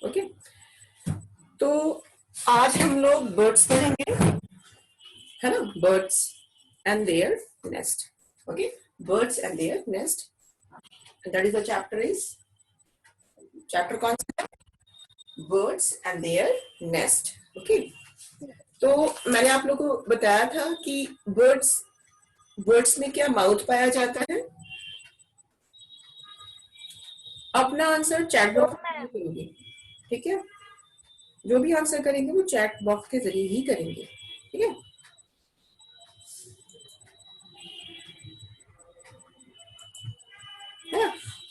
Okay, तो आज हम लोग बर्ड्स पढ़ेंगे, है ना, birds and there nest. Okay, birds and there nest, that is the chapter कौन सा है? Birds and there nest. Okay, तो मैंने आप लोगों को बताया था कि बर्ड्स में क्या माउथ पाया जाता है. अपना आंसर चैट बॉक्स में करेंगे, ठीक है. जो भी आंसर करेंगे वो चैट बॉक्स के जरिए ही करेंगे, ठीक है.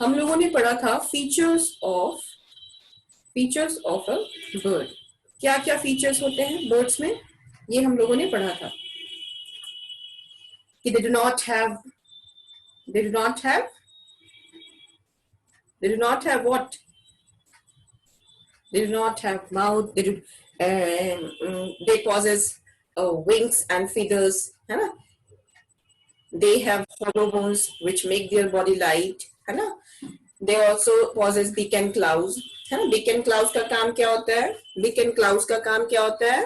हम लोगों ने पढ़ा था फीचर्स ऑफ अ बर्ड. क्या क्या फीचर्स होते हैं बर्ड्स में, ये हम लोगों ने पढ़ा था कि they do not have what, they do not have mouth, they possess wings and feathers, है ना. They have hollow bones which make their body light, है ना. They also possess beak and claws, है ना. beak and claws का काम क्या होता है? beak and claws का काम क्या होता है?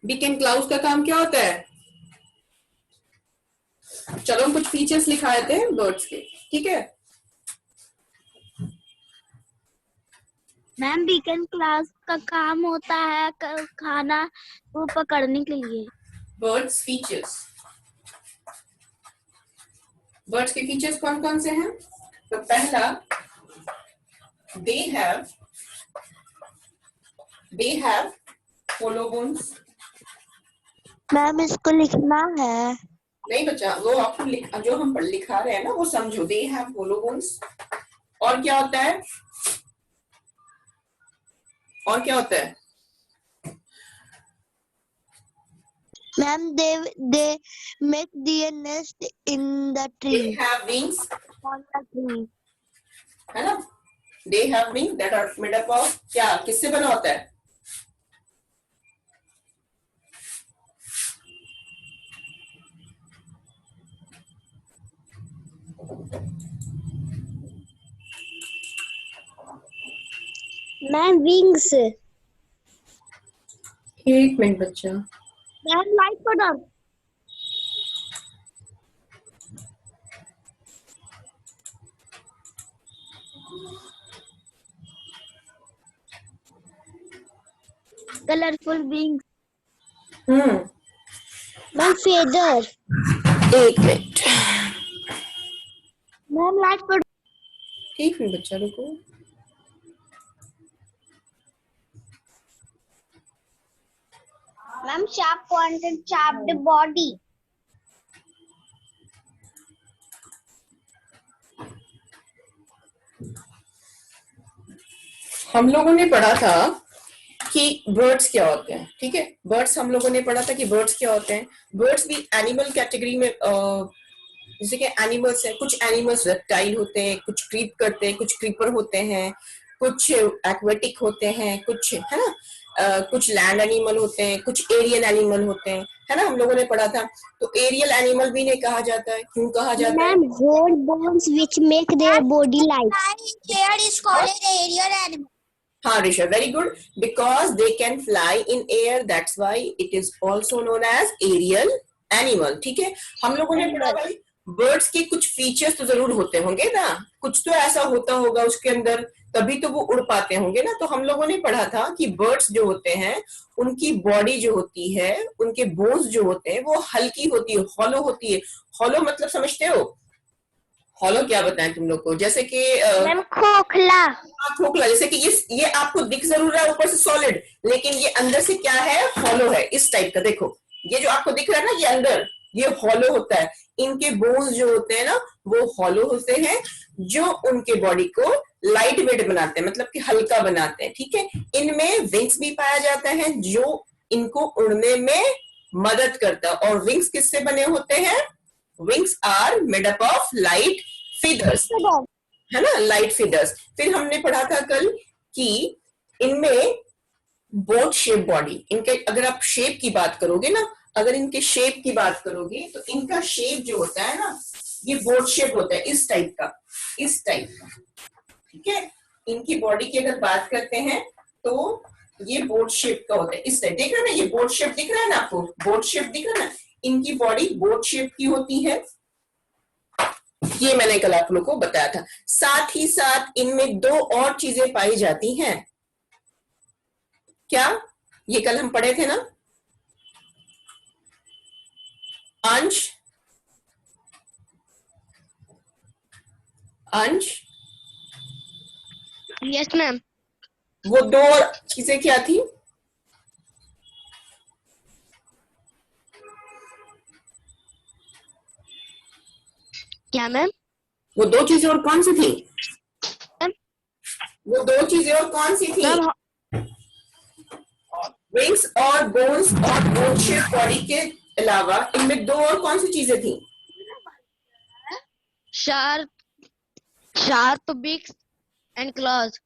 beak and claws का काम क्या होता है? चलो हम कुछ फीचर्स लिखा देते हैं बर्ड्स के, ठीक है. मैम बीक एंड क्लास का काम होता है खाना वो पकड़ने के लिए. बर्ड्स फीचर्स, बर्ड्स के फीचर्स कौन कौन से हैं? तो पहला, they have hollow bones. Ma'am इसको लिखना है. नहीं बच्चा, वो आपको जो हम लिखा रहे हैं ना वो समझो. They have hollow bones. और क्या होता है? और क्या होता है? Ma'am they make their nest in the tree. They have wings, On the tree. है ना. They have wings that are made up of क्या, किससे बना होता है? Ma'am wings. एक मिनट बच्चा. मैम लाइट पड़ा. Colourful wings. Ma'am feather. एक मिनट. मैम लाइट पड़ा. एक मिनट बच्चा रुको. Ma'am sharp pointed sharped body. हम लोगों ने पढ़ा था कि बर्ड्स क्या होते हैं, ठीक है. बर्ड्स हम लोगों ने पढ़ा था कि बर्ड्स क्या होते हैं. बर्ड्स भी एनिमल कैटेगरी में, जैसे कि एनिमल्स है. कुछ एनिमल्स रेप्टाइल होते हैं, कुछ क्रीप करते हैं, कुछ क्रीपर होते हैं, कुछ एक्वेटिक होते हैं, कुछ, है ना, कुछ लैंड एनिमल होते हैं, कुछ एरियल एनिमल होते हैं, है ना. हम लोगों ने पढ़ा था. तो एरियल एनिमल भी नहीं कहा जाता है. क्यों कहा जाता है? Ma'am hollow bones which make their body light. Here is called aerial animal. हाँ Rishabh, very good. Because they can fly in air, that's why it is also known as aerial animal, ठीक है. हम लोगों ने पढ़ा भाई बर्ड्स के कुछ फीचर्स तो जरूर होते होंगे ना. कुछ तो ऐसा होता होगा उसके अंदर, तभी तो वो उड़ पाते होंगे ना. तो हम लोगों ने पढ़ा था कि बर्ड्स जो होते हैं उनकी बॉडी जो होती है, उनके बोन्स जो होते हैं वो हल्की होती है, हॉलो होती है. हॉलो मतलब समझते हो? हॉलो क्या बताएं तुम लोग को? जैसे कि मैम खोखला. खोखला. जैसे कि ये आपको दिख जरूर रहा है ऊपर से सॉलिड, लेकिन ये अंदर से क्या है? हॉलो है. इस टाइप का देखो, ये जो आपको दिख रहा है ना, ये अंदर ये हॉलो होता है. इनके बोन्स जो होते हैं ना वो हॉलो होते हैं, जो उनके बॉडी को लाइट वेट बनाते हैं, मतलब कि हल्का बनाते हैं, ठीक है. इनमें विंग्स भी पाया जाता है जो इनको उड़ने में मदद करता है. और विंग्स किससे बने होते हैं? Wings are made up of light feathers, है ना, लाइट फीदर्स. फिर हमने पढ़ा था कल कि इनमें बोट शेप बॉडी, इनके अगर आप शेप की बात करोगे ना, अगर इनके शेप की बात करोगे तो इनका शेप जो होता है ना, ये बोट शेप होता है, इस टाइप का. इस टाइप का, ठीक है। इनकी बॉडी की अगर बात करते हैं तो ये बोट शेप का होता है, इस टाइप, देख रहे हैं ना, ये बोट शेप दिख रहा है ना आपको, बोट शेप दिख रहा है ना, इनकी बॉडी बोट शेप की होती है। ये मैंने कल आप लोगों को बताया था। साथ ही साथ इनमें दो और चीजें पाई जाती हैं, क्या, ये कल हम पढ़े थे ना, अंश, अंश, यस मैम। वो दो और चीजें क्या थी? क्या मैम? वो दो चीजें और कौन सी थी? वो दो चीजें और कौन सी थी? मैम विंग्स और बोन्स और बोन शेप बॉडी के अलावा इनमें दो और कौन सी चीजें थी? Sharp beaks and claws.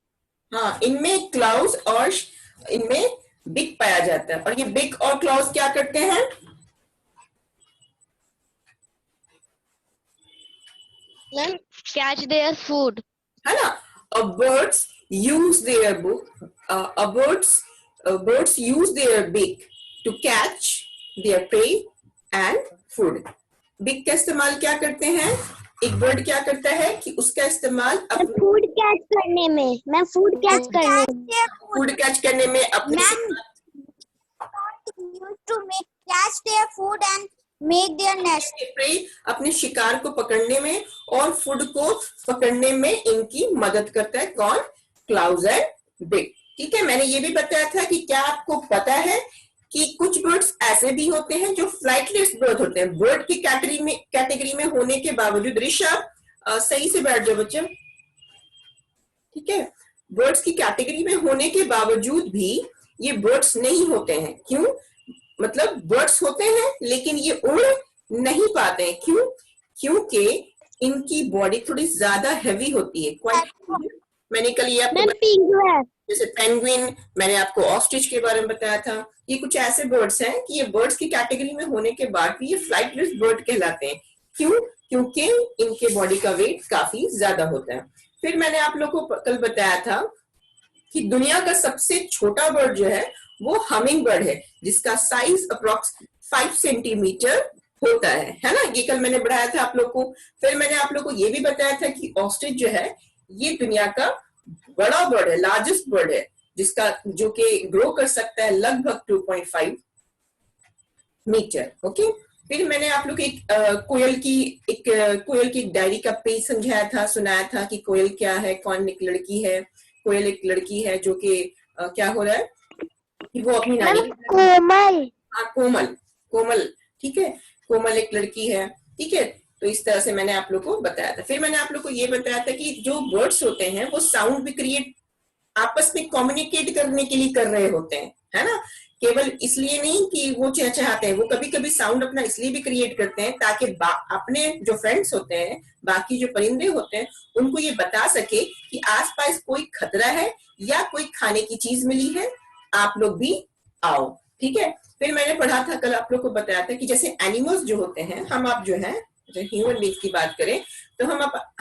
हाँ, इनमें क्लाउज और इनमें बिग पाया जाता है, और ये बिग और क्लाउज क्या करते हैं? मैम कैच देयर फूड, है ना। birds use their birds use their beak to catch their prey and food. Big का इस्तेमाल क्या करते हैं? एक बर्ड क्या करता है कि उसका इस्तेमाल फूड कैच करने में, मैं फूड कैच करने में अपने to make catch their food and make their nest. prey, अपने शिकार को पकड़ने में और फूड को पकड़ने में इनकी मदद करता है। कौन? Claws and beak. ठीक है, मैंने ये भी बताया था कि क्या आपको पता है कि कुछ बर्ड्स ऐसे भी होते हैं जो फ्लाइटलेस बर्ड होते हैं। बर्ड की कैटेगरी में होने के बावजूद, ऋषभ सही से बैठ जाओ बच्चे, ठीक है, बर्ड्स की कैटेगरी में होने के बावजूद भी ये बर्ड्स नहीं होते हैं। क्यों? मतलब बर्ड्स होते हैं लेकिन ये उड़ नहीं पाते हैं। क्यों? क्योंकि इनकी बॉडी थोड़ी ज्यादा हैवी होती है। मैंने कल ये आपको, जैसे पेंगुइन, मैंने आपको ऑस्ट्रिच के बारे में बताया था। ये कुछ ऐसे बर्ड्स हैं कि ये बर्ड्स की कैटेगरी में होने के बाद भी ये फ्लाइटलेस बर्ड कहलाते हैं। क्यों? क्योंकि इनके बॉडी का वेट काफी ज्यादा होता है। फिर मैंने आप लोगों को कल बताया था कि दुनिया का सबसे छोटा बर्ड जो है वो हमिंग बर्ड है, जिसका साइज अप्रोक्स 5 सेंटीमीटर होता है ना। ये कल मैंने बढ़ाया था आप लोग को। फिर मैंने आप लोग को ये भी बताया था कि ऑस्ट्रिच जो है ये दुनिया का बड़ा बर्ड है, लार्जेस्ट बर्ड है, जिसका जो कि ग्रो कर सकता है लगभग 2.5 मीटर। ओके, फिर मैंने आप लोग एक कोयल की डायरी का पेज समझाया था, सुनाया था कि कोयल क्या है, कौन एक लड़की है। कोयल एक लड़की है जो कि क्या हो रहा है कि वो अपनी नानी, कोमल, हाँ कोमल, ठीक है, कोमल एक लड़की है। ठीक है, तो इस तरह से मैंने आप लोग को बताया था। फिर मैंने आप लोग को ये बताया था कि जो बर्ड्स होते हैं वो साउंड भी क्रिएट, आपस में कम्युनिकेट करने के लिए कर रहे होते हैं, है ना। केवल इसलिए नहीं कि वो चहचहाते हैं, वो कभी कभी साउंड अपना इसलिए भी क्रिएट करते हैं ताकि अपने जो फ्रेंड्स होते हैं, बाकी जो परिंदे होते हैं, उनको ये बता सके कि आसपास कोई खतरा है या कोई खाने की चीज मिली है, आप लोग भी आओ। ठीक है, फिर मैंने पढ़ा था कल, आप लोग को बताया था कि जैसे एनिमल्स जो होते हैं, हम आप जो है, ह्यूमन बींग्स की बात करें तो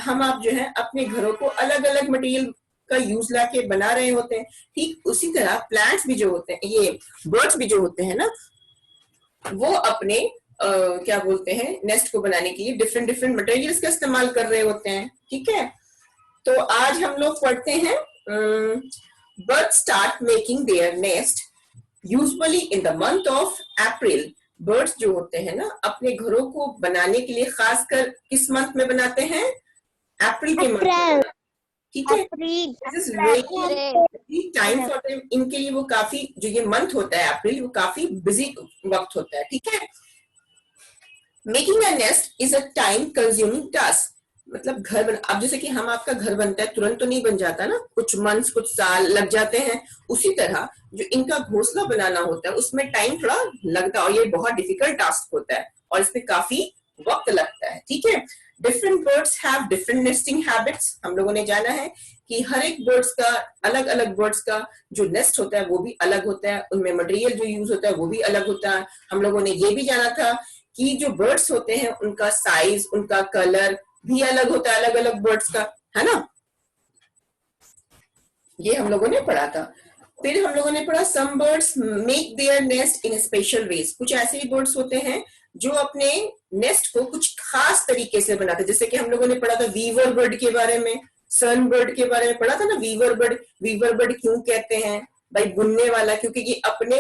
हम आप जो है अपने घरों को अलग अलग मटेरियल का यूज लाके बना रहे होते हैं। ठीक उसी तरह प्लांट्स भी जो होते हैं, ये बर्ड्स भी जो होते हैं ना, वो अपने क्या बोलते हैं, नेस्ट को बनाने के लिए डिफरेंट मटेरियल्स का इस्तेमाल कर रहे होते हैं। ठीक है, तो आज हम लोग पढ़ते हैं birds start making their nest usually in the month of April. Birds जो होते हैं ना, अपने घरों को बनाने के लिए खासकर किस मंथ में बनाते हैं? अप्रैल के मंथ। ठीक है, टाइम फॉर देम, इनके लिए वो काफी, जो ये मंथ होता है अप्रैल, वो काफी बिजी वक्त होता है। ठीक है, making a nest is a time consuming task. मतलब घर बन, अब जैसे कि हम आपका घर बनता है, तुरंत तो नहीं बन जाता ना, कुछ मंथ्स कुछ साल लग जाते हैं। उसी तरह जो इनका घोंसला बनाना होता है उसमें टाइम थोड़ा लगता है, और ये बहुत डिफिकल्ट टास्क होता है और इसमें काफी वक्त लगता है। ठीक है, different birds have different nesting habits. हम लोगों ने जाना है कि हर एक बर्ड्स का, अलग अलग बर्ड्स का जो नेस्ट होता है वो भी अलग होता है, उनमें मटेरियल जो यूज होता है वो भी अलग होता है। हम लोगों ने ये भी जाना था कि जो बर्ड्स होते हैं उनका साइज, उनका कलर भी अलग होता है, अलग अलग बर्ड्स का। है ना, ये हम लोगों ने पढ़ा था। फिर हम लोगों ने पढ़ा some birds make their nest in special ways. कुछ ऐसे भी बर्ड्स होते हैं जो अपने नेस्ट को कुछ खास तरीके से बनाते हैं, जैसे कि हम लोगों ने पढ़ा था वीवर बर्ड के बारे में, सन बर्ड के बारे में पढ़ा था ना। वीवर बर्ड क्यों कहते हैं भाई, बुनने वाला, क्योंकि ये अपने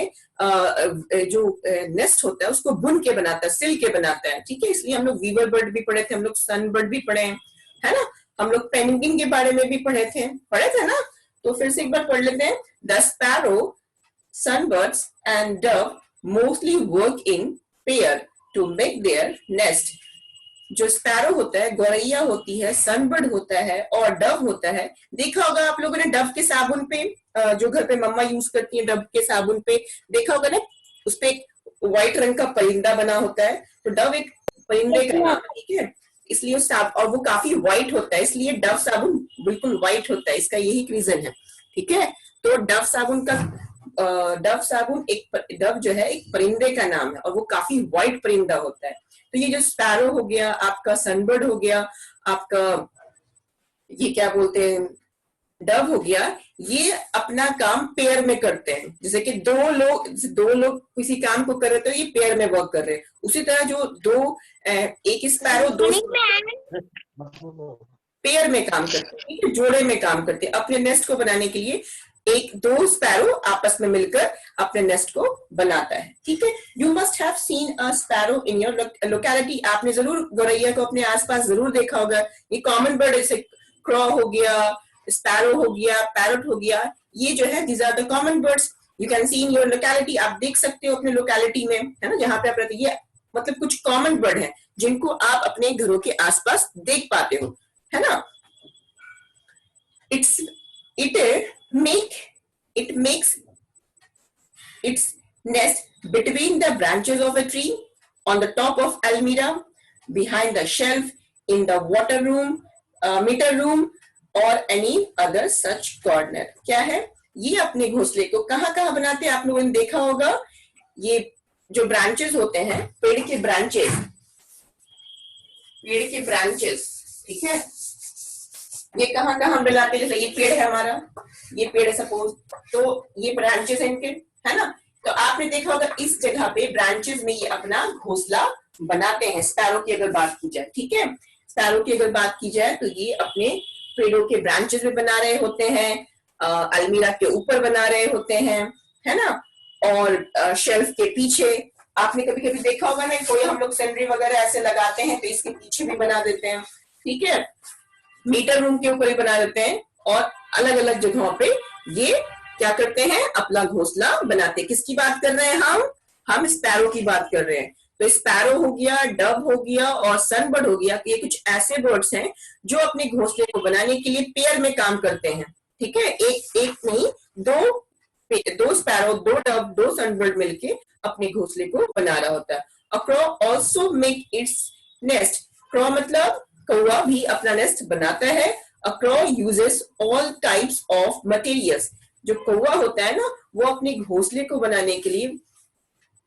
जो नेस्ट होता है उसको बुन के बनाता है, सिल के बनाता है, ठीक है। इसलिए हम लोग वीवर बर्ड भी पढ़े थे, हम लोग सन बर्ड भी पढ़े हैं, है ना। हम लोग पेंगिन के बारे में भी पढ़े थे ना। तो फिर से एक बार पढ़ लेते हैं। The sparrow, sunbirds and dove mostly work in pair to make their nest। जो स्पैरो होता है, गौरैया होती है, सनबर्ड होता है और डव होता है। देखा होगा आप लोगों ने डव के साबुन पे, जो घर पे मम्मा यूज करती है डव के साबुन पे, देखा होगा ना, उस पे एक व्हाइट रंग का परिंदा बना होता है। तो डव एक परिंदे का नाम है, ठीक है। इसलिए और वो काफी व्हाइट होता है, इसलिए डव साबुन बिल्कुल व्हाइट होता है, इसका यही रीजन है, ठीक है। तो डव साबुन डव जो है एक परिंदे का नाम है और वो काफी व्हाइट परिंदा होता है। तो ये जो स्पैरो हो गया, आपका सनबर्ड हो गया, आपका ये क्या बोलते हैं डव हो गया, ये अपना काम पेयर में करते हैं। जैसे कि दो लोग किसी काम को कर रहे तो ये पेयर में वर्क कर रहे हैं। उसी तरह जो एक स्पैरो दो पेयर में काम करते हैं, जोड़े में काम करते हैं अपने नेस्ट को बनाने के लिए। दो स्पैरो आपस में मिलकर अपने नेस्ट को बनाता है, ठीक है। You must have seen a sparrow in your locality. आपने जरूर गौरैया को अपने आसपास जरूर देखा होगा। ये कॉमन बर्ड, जैसे क्रॉ हो गया, स्पैरो हो गया, पैरट हो गया, ये जो है these are the common birds you can see in your locality. आप देख सकते हो अपने लोकेलिटी में, है ना, जहां पे आप रहते। ये मतलब कुछ कॉमन बर्ड है जिनको आप अपने घरों के आसपास देख पाते हो, है ना। It makes its nest between the branches of a tree, on the top of almirah, behind the shelf, in the water room, meter room or any other such corner। क्या है, ये अपने घोंसले को कहाँ बनाते हैं, आप लोगों ने देखा होगा। ये जो ब्रांचेस होते हैं, पेड़ के ब्रांचेस, ठीक है, ये कहाँ बनाते हैं। जैसे ये पेड़ है हमारा, ये पेड़ है सपोज, तो ये ब्रांचेस है इनके, है ना। तो आपने देखा होगा इस जगह पे ब्रांचेस में ये अपना घोंसला बनाते हैं। स्पैरो की अगर बात की जाए, ठीक है, स्पैरो की अगर बात की जाए तो ये अपने पेड़ों के ब्रांचेस में बना रहे होते हैं, अलमीरा के ऊपर बना रहे होते हैं, है ना, और शेल्फ के पीछे। आपने कभी कभी देखा होगा ना, कोई हम लोग सैनिटरी वगैरह ऐसे लगाते हैं तो इसके पीछे भी बना देते हैं, ठीक है। मीटर रूम के ऊपर भी बना देते हैं और अलग अलग जगहों पे ये क्या करते हैं, अपना घोंसला बनाते हैं। किसकी बात कर रहे हैं हम स्पैरो की बात कर रहे हैं। तो स्पैरो हो गया, डव हो गया और सनबर्ड हो गया। ये कुछ ऐसे बर्ड्स हैं जो अपने घोंसले को बनाने के लिए पेयर में काम करते हैं, ठीक है। एक नहीं, दो स्पैरो, दो डव, दो सनबर्ड मिलके अपने घोंसले को बना रहा होता है। A crow also make its nest. Crow मतलब कौवा भी अपना नेस्ट बनाता है। A crow uses all types of materials. जो कौवा होता है ना, वो अपने घोंसले को बनाने के लिए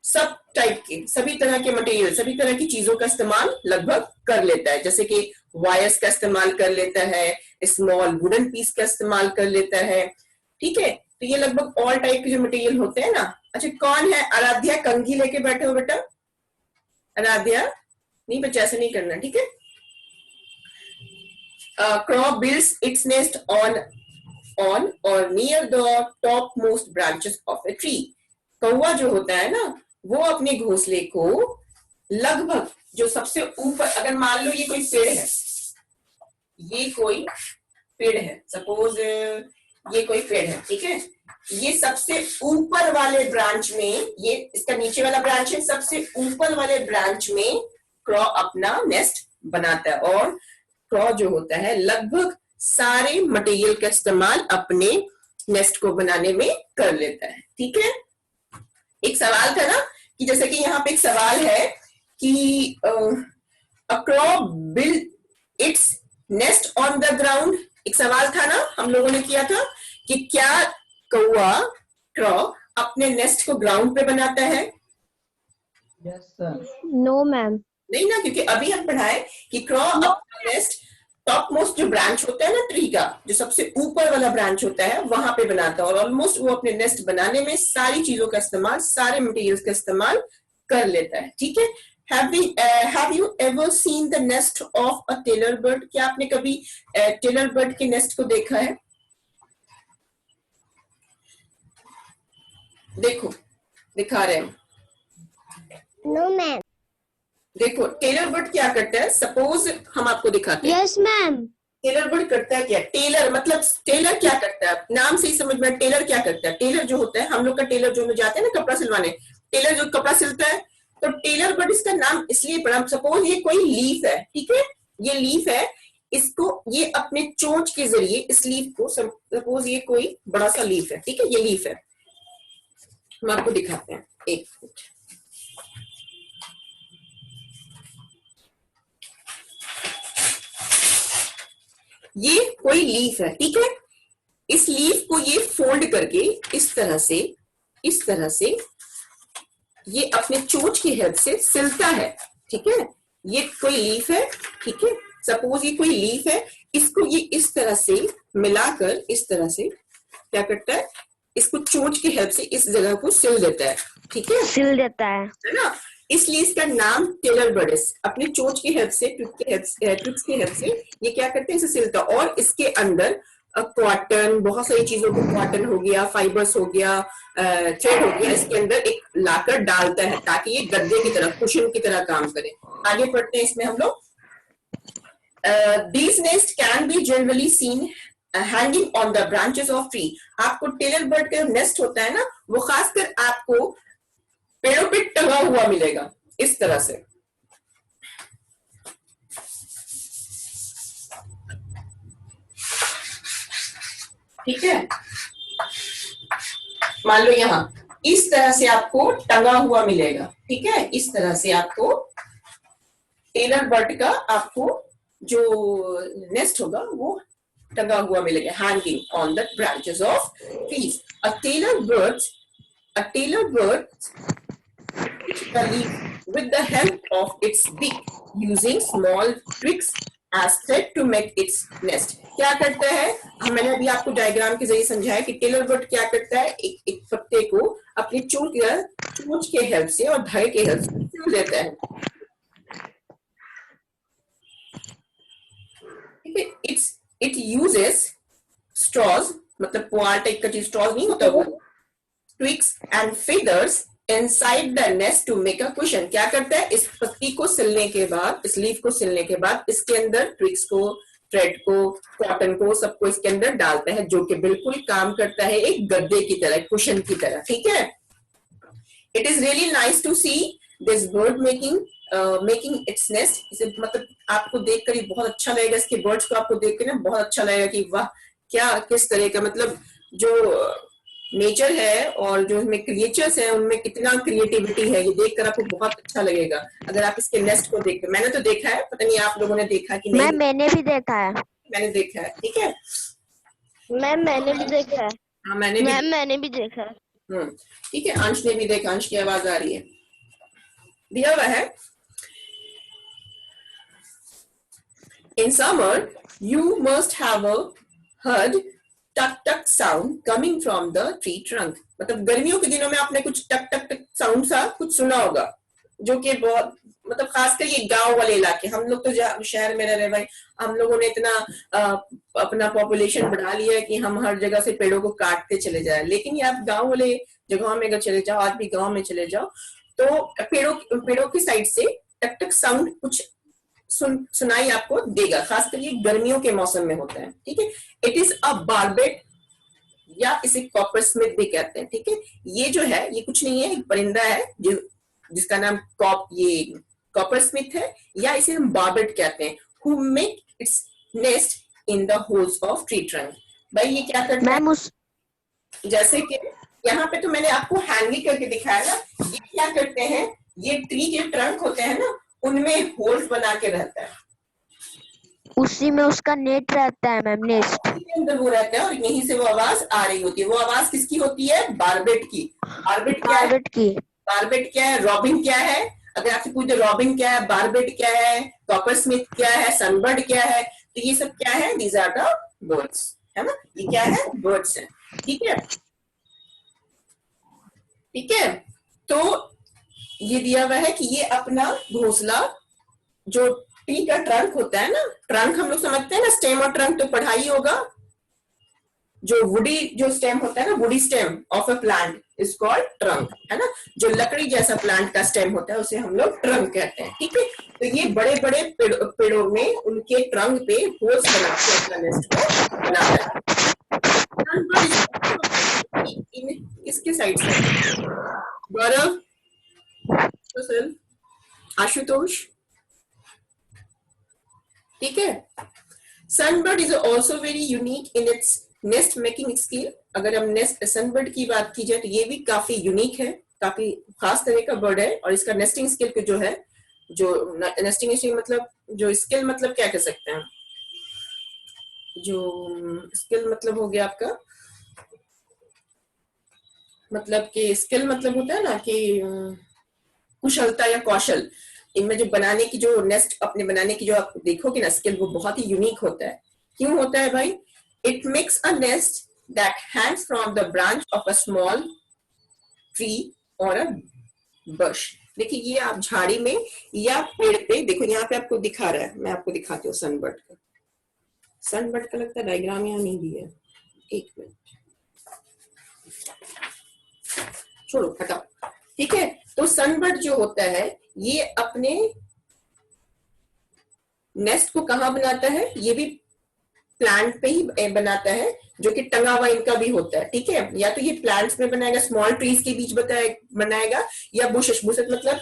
सभी तरह के मटेरियल, सभी तरह की चीजों का इस्तेमाल लगभग कर लेता है। जैसे कि वायर्स का इस्तेमाल कर लेता है, स्मॉल वुडन पीस का इस्तेमाल कर लेता है, ठीक है। तो ये लगभग ऑल टाइप के जो मटेरियल होते हैं ना। अच्छा, कौन है आराध्या? कंघी लेके बैठे हो बेटा, आराध्या। नहीं बच्चा, ऐसे नहीं करना, ठीक है। Crow builds its nest on or near the topmost branches of a tree। कौवा जो होता है ना, वो अपने घोंसले को लगभग जो सबसे ऊपर, अगर मान लो ये कोई पेड़ है, सपोज ये कोई पेड़ है, ठीक है। ये सबसे ऊपर वाले ब्रांच में, ये इसका नीचे वाला ब्रांच है, सबसे ऊपर वाले ब्रांच में क्रॉ अपना नेस्ट बनाता है। और क्रॉ जो होता है लगभग सारे मटेरियल का इस्तेमाल अपने नेस्ट को बनाने में कर लेता है, ठीक है। एक सवाल था ना कि जैसे कि यहाँ पे एक सवाल है कि a crow build its nest on the ground. एक सवाल था ना, हम लोगों ने किया था कि क्या क्रॉ अपने नेस्ट को ग्राउंड पे बनाता है? No ma'am. नहीं ना, क्योंकि अभी हम पढ़ाए कि क्रॉ अपना नेस्ट टॉप मोस्ट जो ब्रांच होता है ना ट्री का, जो सबसे ऊपर वाला ब्रांच होता है वहां पे बनाता है, और ऑलमोस्ट वो अपने नेस्ट बनाने में सारी चीजों का इस्तेमाल, सारे मटेरियल्स का इस्तेमाल कर लेता है। ठीक है, have you ever seen the nest of a tailor bird? क्या आपने कभी टेलर बर्ड के नेस्ट को देखा है? देखो दिखा रहे हैं, No, ma'am. देखो टेलर बर्ड क्या करता है, सपोज हम आपको दिखाते हैं। Yes, ma'am. टेलर बर्ड करता है क्या, टेलर मतलब टेलर क्या करता है, नाम से ही समझ में, टेलर क्या करता है। टेलर जो होता है, हम लोग का टेलर जो जाते हैं ना कपड़ा सिलवाने, टेलर जो कपड़ा सिलता है, तो टेलर बर्ड इसका नाम इसलिए पड़ा। सपोज ये कोई लीफ है, ठीक है, ये लीफ है, इसको ये अपने चोंच के जरिए इस लीफ को, सपोज ये कोई बड़ा सा लीफ है, ठीक है, ये लीफ है, हम आपको दिखाते हैं, एक मिनट। ये कोई लीफ है, ठीक है, इस लीफ को ये फोल्ड करके इस तरह से ये अपने चोंच की हेल्प से सिलता है। ठीक है, ये कोई लीफ है, ठीक है, सपोज ये कोई लीफ है, इसको ये इस तरह से मिलाकर इस तरह से क्या करता है, इसको चोंच की हेल्प से इस जगह को सिल देता है। ठीक है, सिल देता है ना, इसलिए इसका नाम टेलर बर्ड है। अपनी चोंच की हेल्प से, ट्विक्स की हेल्प से ये क्या करते हैं, इसे सिलता, और इसके अंदर कॉटन, बहुत सारी चीजों को, कॉटन हो गया, फाइबर्स हो गया, थ्रेड हो गया, इसके अंदर एक लाकर डालता है ताकि ये गद्दे की तरह, कुशन की तरह काम करे। आगे पढ़ते हैं इसमें हम लोग। These nests can be generally seen hanging on the branches of tree. आपको टेलर बर्ड का नेस्ट होता है ना, वो खासकर आपको पेड़ों पे टंगा हुआ मिलेगा इस तरह से। ठीक है, मान लो यहाँ इस तरह से आपको टंगा हुआ मिलेगा। ठीक है, इस तरह से आपको टेलर बर्ड का आपको जो नेस्ट होगा वो टंगा हुआ मिलेगा, hanging on the branches of trees. A tailor bird with the help of its beak using small twigs as thread to make its nest. क्या करता है, मैंने अभी आपको डायग्राम के जरिए समझाया कि टेलर बर्ड क्या करता है, एक पत्ते को अपनी चोंच के हेल्प से और धागे के हेल्प से सिल देता है। It uses straws, मतलब पुआल टाइप का चीज, straws नहीं होता वो, twigs and feathers inside the nest to make a cushion. क्या करता है, इस पत्ती को सिलने के बाद, इस लीफ को सिलने के बाद इसके अंदर ट्विग्स को, थ्रेड को, कॉटन को, सबको इसके अंदर डालता है, जो कि बिल्कुल काम करता है एक गद्दे की तरह, कुशन की तरह। ठीक है, it is really nice to see this bird making its nest. इसे मतलब आपको देखकर ही बहुत अच्छा लगेगा, इसके बर्ड्स को आपको देखकर ना बहुत अच्छा लगेगा कि वाह, क्या किस तरह का, मतलब जो नेचर है और जो इसमें क्रिएचर्स हैं उनमें कितना क्रिएटिविटी है, ये देखकर आपको बहुत अच्छा लगेगा अगर आप इसके नेस्ट को देखते। मैंने तो देखा है, पता नहीं आप लोगों ने देखा कि नहीं। मैंने भी देखा है, मैंने देखा है। ठीक है, मैंने भी देखा है। हाँ मैंने भी देखा है। ठीक है, अंश ने भी देखा, अंश की आवाज आ रही है, दिया हुआ है। In summer, you must have heard टक टक sound coming from the tree trunk. मतलब गर्मियों के दिनों में आपने कुछ टक टक टक साउंड सा कुछ सुना होगा, जो कि बहुत, मतलब खासकर ये गांव वाले इलाके, हम लोग तो शहर में रह रहे भाई, हम लोगों ने इतना अपना पॉपुलेशन बढ़ा लिया है कि हम हर जगह से पेड़ों को काटते चले जाए। लेकिन ये आप गांव वाले जगहों में अगर चले जाओ, आज भी गांव में चले जाओ, तो पेड़ों की साइड से टक टक साउंड कुछ सुनाई आपको देगा, खासकर ये गर्मियों के मौसम में होता है। ठीक है, इट इज अ बार्बेट या इसे कॉपर स्मिथ भी कहते हैं। ठीक है, ये जो है ये कुछ नहीं है, एक परिंदा है जिसका नाम ये कॉपर स्मिथ है, या इसे हम बार्बेट कहते हैं, who make its nest in the holes of tree trunk. भाई ये क्या करता है, जैसे कि यहाँ पे तो मैंने आपको हैंगिंग करके दिखाया ना, ये क्या करते हैं, ये ट्री के ट्रंक होते हैं ना, उनमें होल्स बना के रहता है, उसी में उसका नेट रहता है मैम, नेस्ट अंदर वो रहता है, और यहीं से वो आवाज आ रही होती है। वो आवाज किसकी होती है, बार्बेट की। बार्बेट क्या है, रॉबिन क्या है, अगर आपसे पूछे रॉबिन क्या है, बार्बेट क्या है, कॉपर स्मिथ क्या है, सनबर्ड क्या है, तो ये सब क्या है, दीज आर द बर्ड्स, है ना, ये क्या है, बर्ड्स है। ठीक है, ठीक है। तो ये दिया हुआ है कि ये अपना घोंसला, जो ट्री का ट्रंक होता है ना, ट्रंक हम लोग समझते हैं ना, स्टेम और ट्रंक तो पढ़ा ही होगा। जो वुडी जो स्टेम होता है ना, woody stem of a plant is called trunk, है ना। जो लकड़ी जैसा प्लांट का स्टेम होता है उसे हम लोग ट्रंक कहते हैं। ठीक है, तो ये बड़े बड़े पेड़ों में उनके ट्रंक पे होल्स बना के अपना नेस्ट को बनाता है। किसके साइड से, गौरव, आशुतोष, ठीक है। Sunbird is also very unique in its nest making skill. अगर हम नेस्ट सनबर्ड की बात की जाए तो ये भी काफी यूनिक है, काफी खास तरह का बर्ड है। और इसका नेस्टिंग स्किल जो है, जो नेस्टिंग मतलब जो स्किल मतलब क्या कह सकते हैं, जो स्किल मतलब हो गया आपका, मतलब कि स्किल मतलब होता है ना कि कुशलता या कौशल, इनमें जो बनाने की, जो नेस्ट अपने बनाने की जो आप देखोगे ना स्किल, वो बहुत ही यूनिक होता है। क्यों होता है भाई? It makes a nest that Hanks from the branch of a small tree और अ बश। देखिए ये आप झाड़ी में या पेड़ पे, देखो यहाँ पे आपको दिखा रहा है, मैं आपको दिखाती हूँ सनबर्ड का। सनबर्ड का लगता है डायग्राम यहाँ नहीं दिया, एक मिनट, छोड़ो हटाओ। ठीक है, तो सनबर्ड जो होता है ये अपने नेस्ट को कहाँ बनाता है, ये भी प्लांट पे ही बनाता है, जो कि टंगा हुआ इनका भी होता है। ठीक है, या तो ये प्लांट्स में बनाएगा, स्मॉल ट्रीज के बीच बनाएगा, या बुशेस, बुशेस मतलब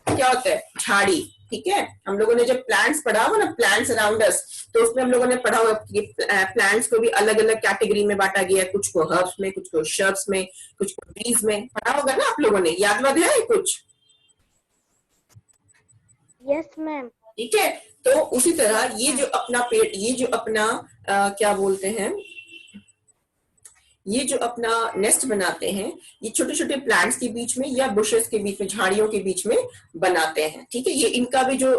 क्या होता है, झाड़ी। ठीक है, हम लोगों ने जब प्लांट्स पढ़ा हुआ ना, प्लांट्स अराउंड अस, तो उसमें हम लोगों ने पढ़ा हुआ कि प्लांट्स को भी अलग अलग कैटेगरी में बांटा गया है, कुछ को हर्ब्स में, कुछ को शर्ब्स में, कुछ को ट्रीज में, पढ़ा होगा ना आप लोगों ने, याद है कुछ? Yes ma'am. ठीक है, तो उसी तरह ये जो अपना पेड़, ये जो अपना क्या बोलते हैं, ये जो अपना नेस्ट बनाते हैं, ये छोटे छोटे प्लांट्स के बीच में या बुशेस के बीच में, झाड़ियों के बीच में बनाते हैं। ठीक है, ये इनका भी जो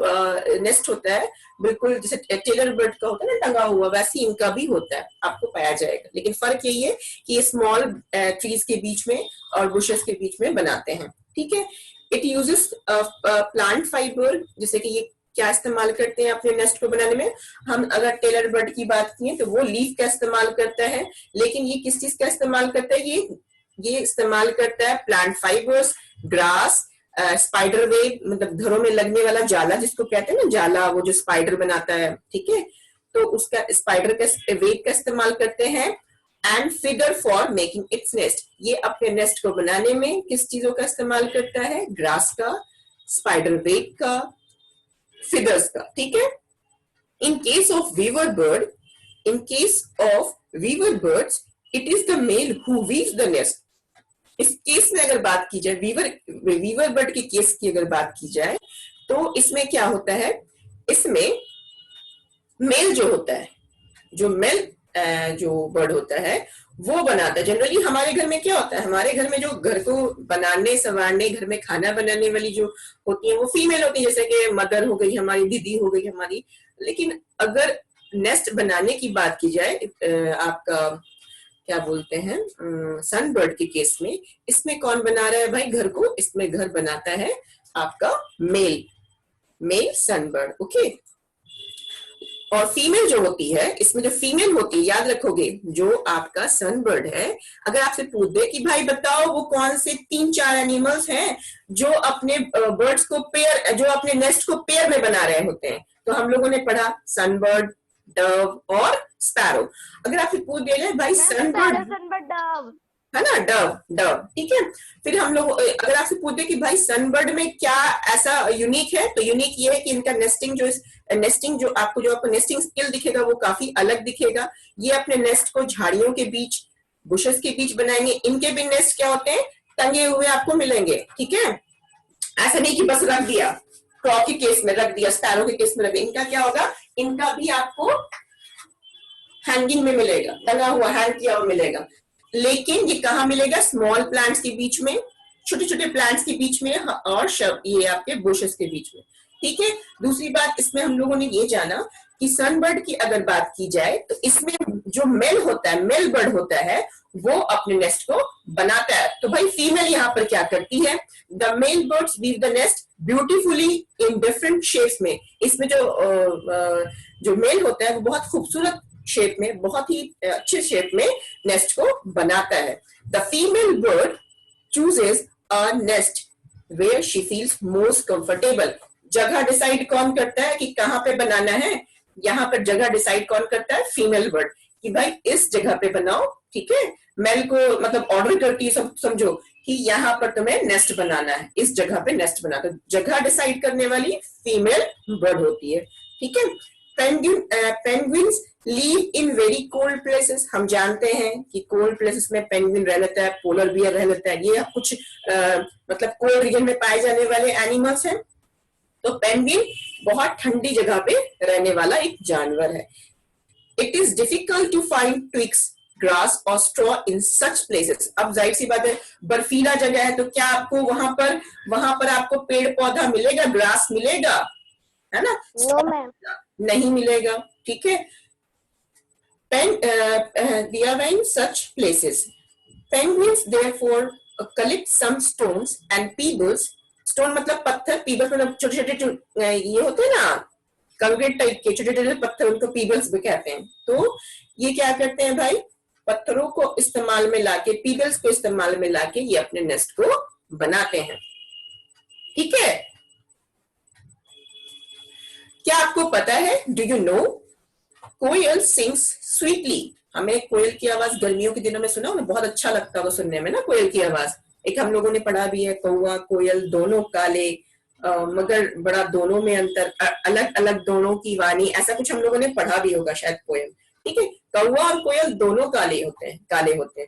नेस्ट होता है, बिल्कुल जैसे टेलर बर्ड का होता है ना टंगा हुआ, वैसे इनका भी होता है, आपको पाया जाएगा। लेकिन फर्क यही है कि ये स्मॉल ट्रीज के बीच में और बुशेस के बीच में बनाते हैं। ठीक है, इट यूजेस प्लांट फाइबर, जैसे कि ये क्या इस्तेमाल करते हैं अपने नेस्ट को बनाने में। हम अगर टेलर बर्ड की बात की तो वो लीफ का इस्तेमाल करता है, लेकिन ये किस चीज का इस्तेमाल करता है, ये इस्तेमाल करता है plant fibres, grass, spider web, मतलब घरों में लगने वाला जाला जिसको कहते हैं ना, जाला, वो जो स्पाइडर बनाता है। ठीक है, तो उसका स्पाइडर का वेब का इस्तेमाल करते हैं। And figure for making its nest, ये अपने नेस्ट को बनाने में किस चीजों का इस्तेमाल करता है, ग्रास का, स्पाइडर वेब का, feathers का। ठीक है, in case of weaver bird, in case of weaver birds, it is the male who weaves the nest. इस केस में अगर बात की जाए, वीवर बर्ड के केस की अगर बात की जाए, तो इसमें क्या होता है, इसमें मेल जो होता है, जो मेल जो बर्ड होता है वो बनाता है। जनरली हमारे घर में क्या होता है, हमारे घर में जो घर को बनाने संवारने, घर में खाना बनाने वाली जो होती है वो फीमेल होती है, जैसे कि मदर हो गई हमारी, दीदी हो गई हमारी। लेकिन अगर नेस्ट बनाने की बात की जाए, आपका क्या बोलते हैं, सनबर्ड के केस में, इसमें कौन बना रहा है भाई घर को, इसमें घर बनाता है आपका मेल सनबर्ड। ओके, और फीमेल जो होती है, इसमें जो फीमेल होती है, याद रखोगे, जो आपका सनबर्ड है, अगर आपसे पूछ दे कि भाई बताओ वो कौन से 3-4 एनिमल्स हैं जो अपने बर्ड्स को पेयर, जो अपने नेस्ट को पेयर में बना रहे होते हैं, तो हम लोगों ने पढ़ा सनबर्ड, डव और स्पैरो। अगर आपसे पूछ दिया जाए भाई सनबर्ड, डव है ना, डव। ठीक है, फिर हम लोग अगर आपसे पूछते कि भाई सनबर्ड में क्या ऐसा यूनिक है, तो यूनिक ये है कि इनका नेस्टिंग जो आपको नेस्टिंग स्किल दिखेगा वो काफी अलग दिखेगा। ये अपने नेस्ट को झाड़ियों के बीच, बुशेस के बीच बनाएंगे। इनके भी नेस्ट क्या होते हैं, टंगे हुए आपको मिलेंगे। ठीक है, ऐसा नहीं कि बस रख दिया, क्रॉ के केस में रख दिया, स्पैरो के केस में रख दिया। इनका क्या होगा, इनका भी आपको हैंगिंग में मिलेगा, टंगा हुआ, हैंग किया हुआ मिलेगा। लेकिन ये कहाँ मिलेगा, स्मॉल प्लांट्स के बीच में, छोटे छोटे प्लांट्स के बीच में, और ये आपके बुशेस के बीच में। ठीक है। दूसरी बात इसमें हम लोगों ने ये जाना कि सनबर्ड की अगर बात की जाए तो इसमें जो मेल होता है, मेल बर्ड होता है, वो अपने नेस्ट को बनाता है। तो भाई फीमेल यहाँ पर क्या करती है, the male birds weave the nest beautifully in different shapes में। इसमें जो मेल होता है वो बहुत खूबसूरत शेप में, बहुत ही अच्छे शेप में नेस्ट को बनाता है। The female bird chooses a nest where she feels most comfortable. जगह डिसाइड कौन करता है कि कहाँ पे बनाना है, यहाँ पर जगह डिसाइड कौन करता है, फीमेल बर्ड, कि भाई इस जगह पे बनाओ, ठीक है। मेल को मतलब ऑर्डर करती है, सब समझो कि यहाँ पर तुम्हें नेस्ट बनाना है, इस जगह पे नेस्ट बना। तो जगह डिसाइड करने वाली फीमेल बर्ड होती है, ठीक है। पेंगुइन्स लीव इन वेरी कोल्ड प्लेसेस। हम जानते हैं कि कोल्ड प्लेसेस में पेंगुइन रह लेता है, पोलर बियर रह लेता है, ये कुछ मतलब कोल्ड रीजन में पाए जाने वाले एनिमल्स हैं। तो पेंगुइन बहुत ठंडी जगह पे रहने वाला एक जानवर है। It is difficult to find twigs, grass और स्ट्रॉ इन सच प्लेसेस। अब जाहिर सी बात है, बर्फीला जगह है तो क्या आपको वहां पर आपको पेड़ पौधा मिलेगा, ग्रास मिलेगा, है ना? नहीं मिलेगा, ठीक है। in such places, penguins therefore collect some stones and pebbles. Stone मतलब पत्थर, पीबल्स मतलब छोटे छोटे ये होते हैं ना, कंक्रीट टाइप के छोटे छोटे पत्थर, उनको पीबल्स भी कहते हैं। तो ये क्या करते हैं भाई, पत्थरों को इस्तेमाल में लाके, पीबल्स को इस्तेमाल में लाके ये अपने नेस्ट को बनाते हैं, ठीक है। क्या आपको पता है, do you know, koel sings sweetly. हमें कोयल की आवाज गर्मियों के दिनों में सुना, हमें बहुत अच्छा लगता है वो सुनने में ना, कोयल की आवाज। एक हम लोगों ने पढ़ा भी है, कौवा कोयल दोनों काले मगर बड़ा दोनों में अंतर, अलग अलग दोनों की वाणी, ऐसा कुछ हम लोगों ने पढ़ा भी होगा शायद पोएम, ठीक है। कौवा और कोयल दोनों काले होते हैं,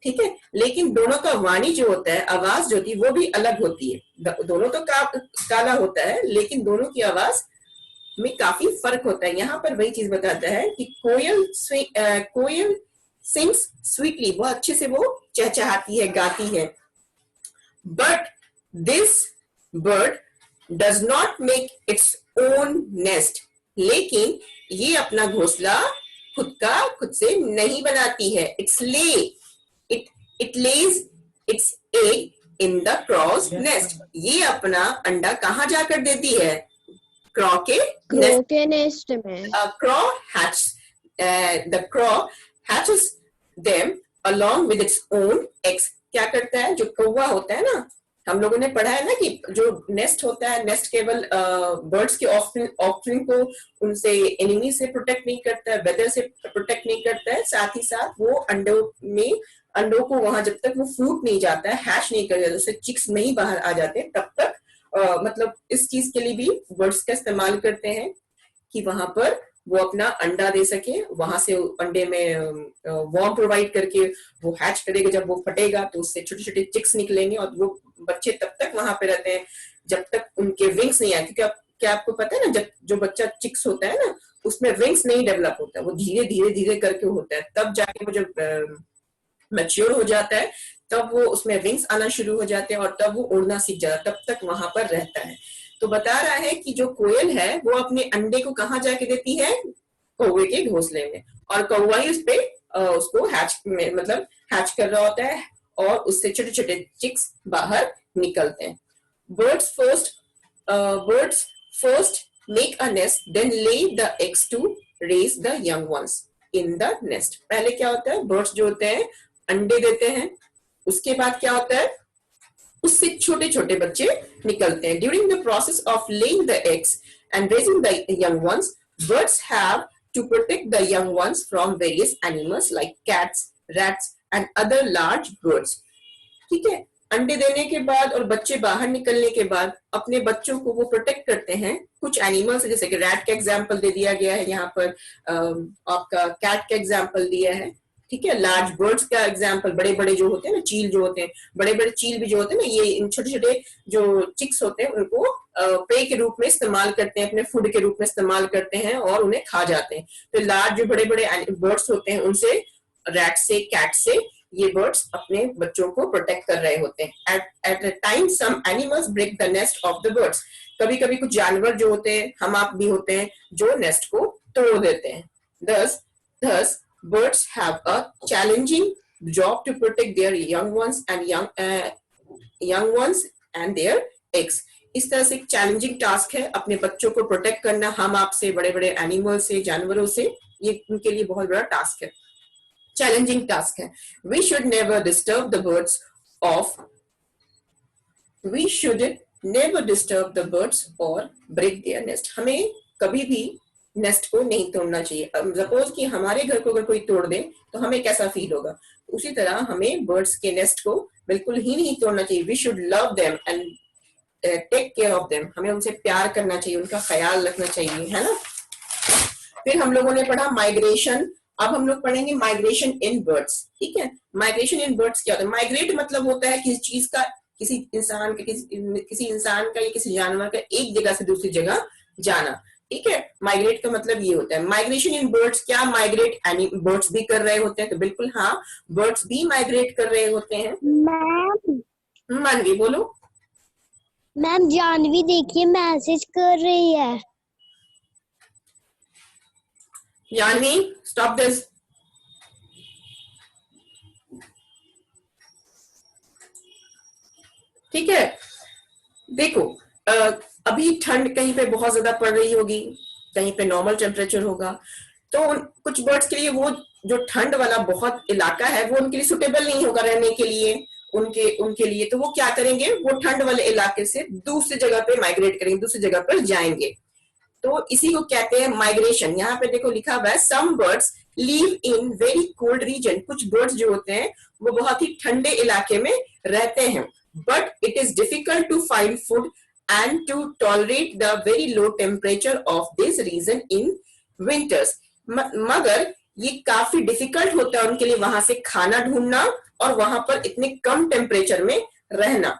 ठीक है, लेकिन दोनों का वाणी जो होता है, आवाज जो होती है वो भी अलग होती है। दोनों तो काला होता है, लेकिन दोनों की आवाज में काफी फर्क होता है। यहाँ पर वही चीज बताता है कि कोयल सिंग्स स्वीटली, बहुत अच्छे से वो चहचहाती है, गाती है। But this bird does not make its own nest, लेकिन ये अपना घोंसला खुद से नहीं बनाती है। It lays its egg in the crow's nest. ये अपना अंडा कहाँ जाकर देती है, क्रॉ के नेस्ट में। Crow the crow hatches them along with its own eggs। क्या करता है, जो कौवा होता है ना, हम लोगों ने पढ़ा है ना कि जो नेस्ट होता है, नेस्ट केवल बर्ड्स के ऑफस्प्रिंग को उनसे एनिमी से प्रोटेक्ट नहीं करता है, वेदर से प्रोटेक्ट नहीं करता है, साथ ही साथ वो अंडों को वहां जब तक वो फूट नहीं जाता है, हैच नहीं कर जाता, उससे चिक्स नहीं बाहर आ जाते, तब तक मतलब इस चीज के लिए भी बर्ड्स का इस्तेमाल करते हैं कि वहां पर वो अपना अंडा दे सके, वहां से अंडे में वार्म प्रोवाइड करके वो हैच करेगा। जब वो फटेगा तो उससे छोटे छोटे चिक्स निकलेंगे और वो बच्चे तब तक वहां पे रहते हैं जब तक उनके विंग्स नहीं आए। क्योंकि क्या आपको पता है ना, जब जो बच्चा चिक्स होता है ना, उसमें विंग्स नहीं डेवलप होता है, वो धीरे करके होता है। तब जाके वो जब मैच्योर हो जाता है तब वो उसमें विंग्स आना शुरू हो जाते हैं और तब वो उड़ना सीख जाता है, तब तक वहां पर रहता है। तो बता रहा है कि जो कोयल है वो अपने अंडे को कहाँ जाके देती है, कौवे के घोंसले में, और कौवा ही उस पे उसको हैच कर रहा होता है और उससे छोटे छोटे चिक्स बाहर निकलते हैं। Birds first make a nest then lay the eggs to raise the young ones in the nest. पहले क्या होता है, बर्ड्स जो होते हैं अंडे देते हैं, उसके बाद क्या होता है, उससे छोटे छोटे बच्चे निकलते हैं। During the process of laying the eggs and raising the young ones, birds have to protect the young ones from various animals like cats, rats and other large birds. ठीक है, अंडे देने के बाद और बच्चे बाहर निकलने के बाद अपने बच्चों को वो प्रोटेक्ट करते हैं कुछ एनिमल्स, जैसे कि रैट का एग्जाम्पल दे दिया गया है यहाँ पर, आपका कैट का एग्जाम्पल दिया है। ठीक है, लार्ज बर्ड्स का एग्जाम्पल, बड़े बड़े जो होते हैं ना, चील जो होते हैं, बड़े बड़े चील भी जो होते हैं ना, ये इन छोटे छोटे जो चिक्स होते हैं उनको प्रे के रूप में इस्तेमाल करते हैं, अपने फूड के रूप में इस्तेमाल करते हैं और उन्हें खा जाते हैं। तो लार्ज जो बड़े बड़े बर्ड्स होते हैं उनसे, रैट से, कैट से ये बर्ड्स अपने बच्चों को प्रोटेक्ट कर रहे होते हैं. At a time some animals break the nest of the birds. कभी कभी कुछ जानवर जो होते हैं, हम आप भी होते हैं, जो नेस्ट को तोड़ देते हैं. Thus birds have a challenging job to protect their young ones and their eggs. इस तरह से एक चैलेंजिंग टास्क है अपने बच्चों को प्रोटेक्ट करना, हम आपसे, बड़े बड़े एनिमल से, जानवरों से. ये उनके लिए बहुत बड़ा टास्क है, चैलेंजिंग टास्क है. We should never disturb the birds or break their nest. हमें कभी भी नेस्ट को नहीं तोड़ना चाहिए. सपोज कि हमारे घर को अगर कोई तोड़ दे तो हमें कैसा फील होगा, उसी तरह हमें बर्ड्स के नेस्ट को बिल्कुल ही नहीं तोड़ना चाहिए. We should love them and take care of them. हमें उनसे प्यार करना चाहिए, उनका ख्याल रखना चाहिए, है ना. फिर हम लोगों ने पढ़ा माइग्रेशन. अब हम लोग पढ़ेंगे माइग्रेशन इन बर्ड्स. ठीक है, माइग्रेशन इन बर्ड्स क्या होता है? माइग्रेट मतलब होता है किसी चीज का, किसी इंसान का या किसी जानवर का एक जगह से दूसरी जगह जाना. ठीक है, माइग्रेट का मतलब ये होता है. माइग्रेशन इन बर्ड्स, क्या माइग्रेट बर्ड्स भी कर रहे होते हैं? तो बिल्कुल हाँ, बर्ड्स भी माइग्रेट कर रहे होते हैं. मैम मानवी बोलो. मैम जानवी देखिए मैसेज कर रही है. Jahnavi stop this. ठीक है, देखो अभी ठंड कहीं पे बहुत ज्यादा पड़ रही होगी, कहीं पे नॉर्मल टेम्परेचर होगा, तो कुछ बर्ड्स के लिए वो जो ठंड वाला बहुत इलाका है वो उनके लिए सुटेबल नहीं होगा रहने के लिए, उनके लिए. तो वो क्या करेंगे, वो ठंड वाले इलाके से दूसरी जगह पे माइग्रेट करेंगे, दूसरी जगह पर जाएंगे. तो इसी को कहते हैं माइग्रेशन. यहाँ पे देखो लिखा हुआ है some birds live in very cold region. कुछ बर्ड्स जो होते हैं वो बहुत ही ठंडे इलाके में रहते हैं. But it is difficult to find food and to tolerate the very low temperature of this region in winters. मगर ये काफी डिफिकल्ट होता है उनके लिए वहां से खाना ढूंढना और वहां पर इतने कम टेम्परेचर में रहना.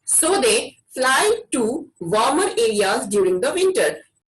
So they fly to warmer areas during the winter.